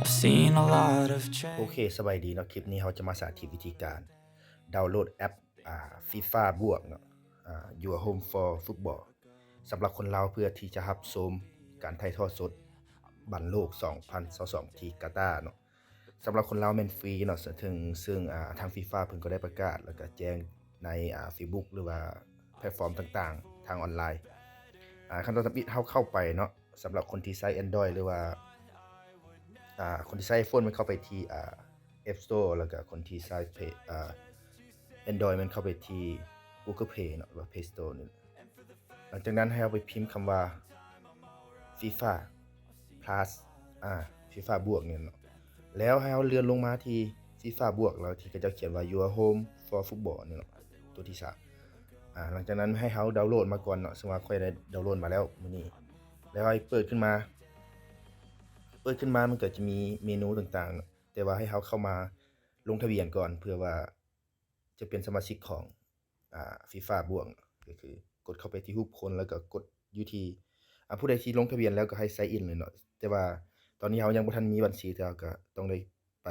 I've seen a lot of โอเค change. สบายดีเนาะคลิปนี้เราจะมาสาธิตวิธีการดาวน์โหลดแอปFIFA บวกเนาะYour Home for Football สำหรับคนลาวเพื่อที่จะรับชมการถ่ายทอดสดบอลโลก2022ที่กาตาร์เนาะสำหรับคนลาวแม่นฟรีเนาะซึ่งทาง FIFA เพิ่นก็ได้ประกาศแล้วก็แจ้งในFacebook หรือว่าแพลตฟอร์มต่างๆทางออนไลน์ขั้นตอนการเราเข้าไปเนาะสำหรับคนที่ใช้ Android หรือว่าคนที่ใช้ iPhone มันเข้าไปที่App Store แล้วก็คนที่ใช้ Android มันเข้าไปที่ Google Play เนาะหรือว่า Play Store นี่หลังจากนั้นให้เราไปพิมพ์คำว่า FIFA Plus FIFA บวกเนี่ยเนาะแล้วให้เราเลื่อนลงมาที่ FIFA บวกแล้วที่เขาจะเขียนว่า Your Home for Football เนี่ยเนาะตัวที่3หลังจากนั้นให้เราดาวน์โหลดมาก่อนเนาะซึ่งว่าค่อยได้ดาวน์โหลดมาแล้วมื้อนี้แล้วให้เปิดขึ้นมามันก็จะมีเมนูต่างๆเนาะแต่ว่าให้เราเข้ามาลงทะเบียนก่อนเพื่อว่าจะเป็นสมาชิกของFIFA บวกก็คือกดเข้าไปที่รูปคนแล้วก็กดอยู่ที่ผู้ใดที่ลงทะเบียนแล้วก็ให้ sign in เลยเนาะแต่ว่าตอนนี้เรายังบ่ทันมีบัญชีแต่เราก็ต้องได้ไป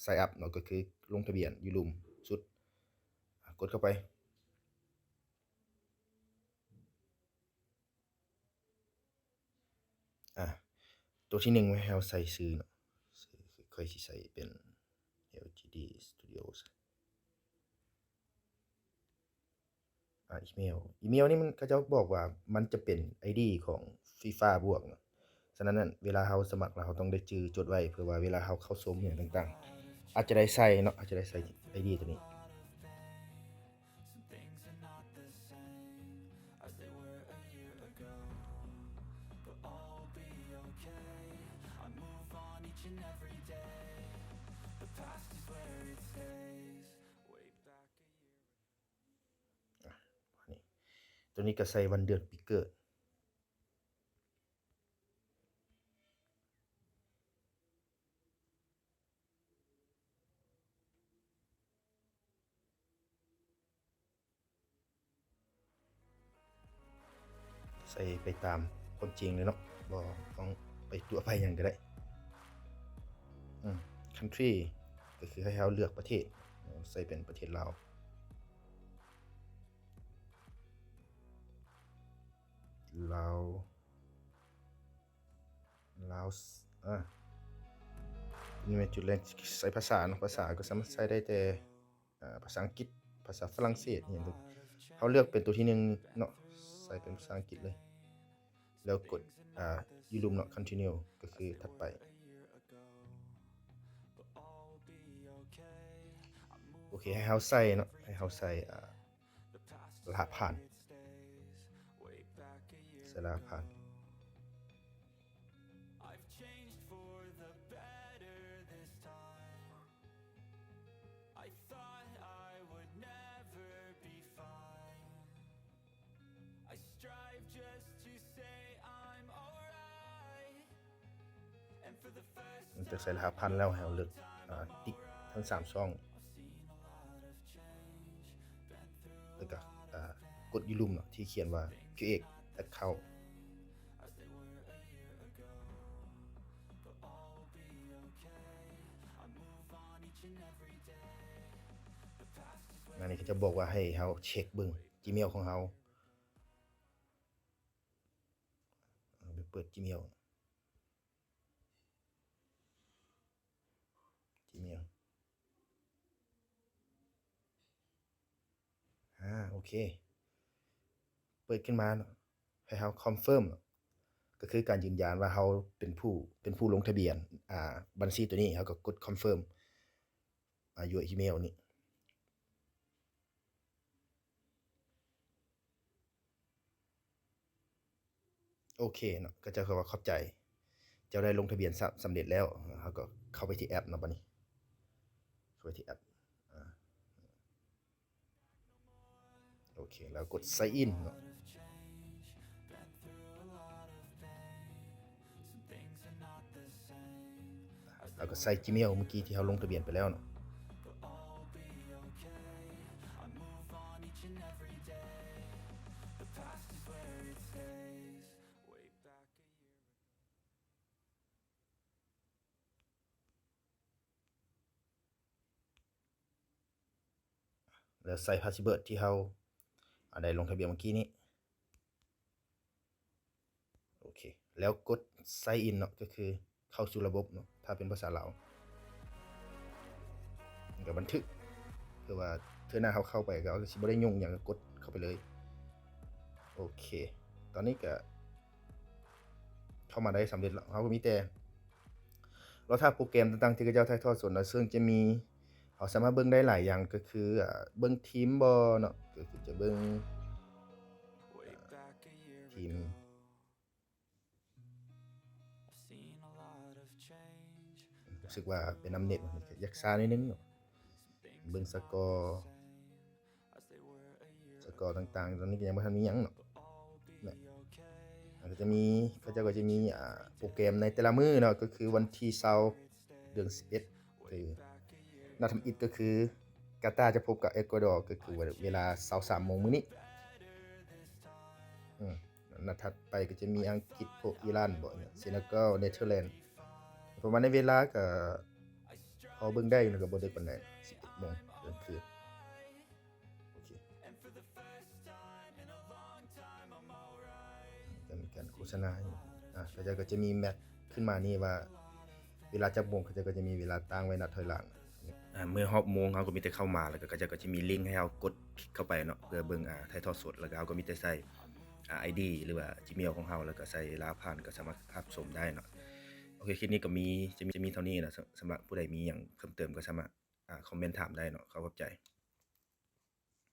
sign up เนาะก็คือลงทะเบียนอยู่หลุมสุดกดเข้าไปตัวที่1ให้เราใส่ชื่อเนาะค่อยสิใส่เป็น LGD Studios อีเมลนี่มันเขาจะบอกว่ามันจะเป็น ID ของ FIFA บวกเนาะฉะนั้นน่ะเวลาเราสมัครแล้วเราต้องได้จื่อจดไว้เพื่อว่าเวลาเราเข้าชมอิหยังต่างๆอาจจะได้ใส่เนาะอาจจะได้ใส่ ID ตัวนี้ Some things are not the same as they were a year ago, but all will be okay. I move on each and every day. The past is where it stays. Way back a year ago. นี่ตัวนี้ก็ใส่วันเดือนปีเกิดใส่ไปตามความจริงเลยเนาะบ่ต้องไปตัวไปหยังก็ได้country ก็คือให้เราเลือกประเทศใส่เป็นประเทศลาวลาวลาวนี่เป็นจุดแรกใส่ภาษาเนาะภาษาก็สามารถใส่ได้แต่ภาษาอังกฤษภาษาฝรั่งเศสอหยังเราเลือกเป็นตัวที่1เนาะใส่เป็นภาษาอังกฤษเลยแล้วกดอยู่หลุมเนาะ continue ก็คือถัดไปโอเคให้เราใส่เนาะให้เราใส่รหัสผ่านใส่รหัสผ่าน I've changed for the better this time. I thought I would never be fine. I strive just to say I'm alright. And for the first มันจะใส่รหัสผ่านแล้วให้เราเลือกติ๊กทั้ง3ช่องแล้วก็กดอยู่หลุมเนาะที่เขียนว่า create account อันนี้ก็จะบอกว่าให้เราเช็คเบิ่ง Gmail ของเราไปเปิด Gmail โอเคเปิดขึ้นมาเนาะให้เรา confirm เนาะก็คือการยืนยันว่าเราเป็นผู้ลงทะเบียนบัญชีตัวนี้เราก็กด confirm your email นี่โอเคเนาะก็จะว่าขอบใจเจ้าได้ลงทะเบียนสำเร็จแล้วเราก็เข้าไปที่แอปเนาะบัดนี้เข้าไปที่แอปโอเคแล้วกด sign in เนาะแล้วก็ใส่ Gmail เมื่อกี้ที่เราลงทะเบียนไปแล้วเนาะ แล้วใส่พาสเวิร์ดที่เราได้ลงทะเบียนเมื่อกี้นี้โอเคแล้วกด sign in เนาะก็คือเข้าสู่ระบบเนาะถ้าเป็นภาษาลาวมันก็บันทึกเพื่อว่าเทื่อหน้าเราเข้าไปก็สิบ่ได้ยุ่งหยังก็กดเข้าไปเลยโอเคตอนนี้ก็เข้ามาได้สำเร็จแล้วเราก็มีแต่รอถ้าโปรแกรมต่างๆที่เขาเจ้าถ่ายทอดสดนะซึ่งจะมีเราสามารถเบิ่งได้หลายอย่างก็คือเบิ่งทีมบ่เนาะก็คือจะเบิ่งทีม รู้สึกว่าเป็นน้ำเน็ตมันก็อยากซ่านิดนึงเนาะเบิ่งสกอร์ต่างๆตอนนี้ก็ยังบ่ทันมีหยังเนาะแหม่ก็จะมีเขาเจ้าก็จะมีโปรแกรมในแต่ละมื้อเนาะก็คือวันที่20เดือน11คือนัดทำอิฐก็คือกาตาร์จะพบกับเอกวาดอร์ก็คือเวลา 23:00 นมื้อนี้นัดถัดไปก็จะมีอังกฤษพบอิหร่านบ่เนี่ยเซเนกัลเนเธอร์แลนด์ประมาณในเวลาก็พอเบิ่งได้อยู่ก็บ่ดึกปานใด 11:00 นกลางคืนโอเคก็มีการโฆษณาอยู่เขาเจ้าก็จะมีแมตช์ขึ้นมานี่ว่าเวลาจักโมงเขาเจ้าก็จะมีเวลาตั้งไว้นับถอยหลังเมื่อฮอบโมงเขาก็มีแต่เข้ามาแล้วก็เขาเจ้าก็จะมีลิงก์ให้เรากดคลิกเข้าไปเนาะเพื่อเบิ่งถ่ายทอดสดแล้วก็เราก็มีแต่ใส่ID หรือว่า Gmail ของเราแล้วก็ใส่รหัสผ่านก็สามารถรับชมได้เนาะโอเคคลิปนี้ก็จะมีเท่านี้นะสำหรับผู้ใดมีหยังเพิ่มเติมก็สามารถคอมเมนต์ถามได้เนาะขอบใจ